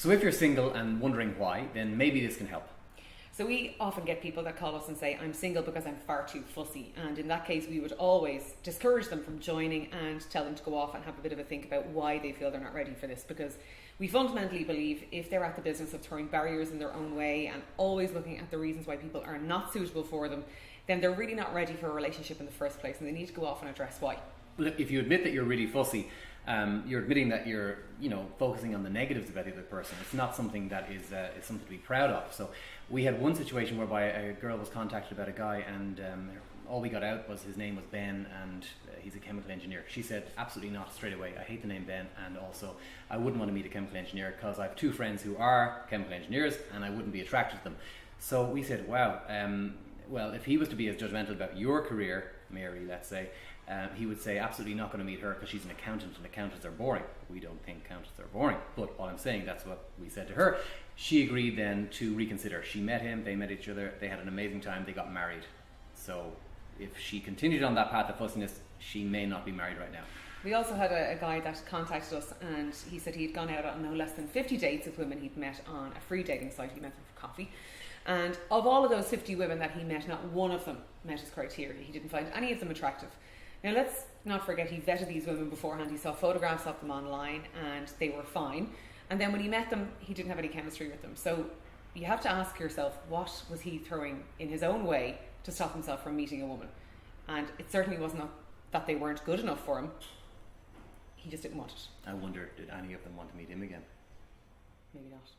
So if you're single and wondering why, then maybe this can help. So we often get people that call us and say, I'm single because I'm far too fussy. And in that case, we would always discourage them from joining and tell them to go off and have a bit of a think about why they feel they're not ready for this. Because we fundamentally believe if they're at the business of throwing barriers in their own way and always looking at the reasons why people are not suitable for them, then they're really not ready for a relationship in the first place, and they need to go off and address why. Look, if you admit that you're really fussy, you're admitting that you're, focusing on the negatives about the other person. It's not something that is something to be proud of. So we had one situation whereby a girl was contacted about a guy, and all we got out was his name was Ben, and he's a chemical engineer. She said, absolutely not, straight away. I hate the name Ben, and also I wouldn't want to meet a chemical engineer because I have two friends who are chemical engineers, and I wouldn't be attracted to them. So we said, wow, well, if he was to be as judgmental about your career, Mary, let's say, he would say absolutely not going to meet her because she's an accountant and accountants are boring. We don't think accountants are boring, but all I'm saying, that's what we said to her. She agreed then to reconsider. She met him, they met each other, they had an amazing time, they got married. So if she continued on that path of fussiness, she may not be married right now. We also had a guy that contacted us, and he said he'd gone out on no less than 50 dates with women he'd met on a free dating site. He met them for coffee. And of all of those 50 women that he met, not one of them met his criteria. He didn't find any of them attractive. Now, let's not forget he vetted these women beforehand. He saw photographs of them online and they were fine. And then when he met them, he didn't have any chemistry with them. So you have to ask yourself, what was he throwing in his own way to stop himself from meeting a woman? And it certainly wasn't that they weren't good enough for him. He just didn't want it. I wonder, did any of them want to meet him again? Maybe not.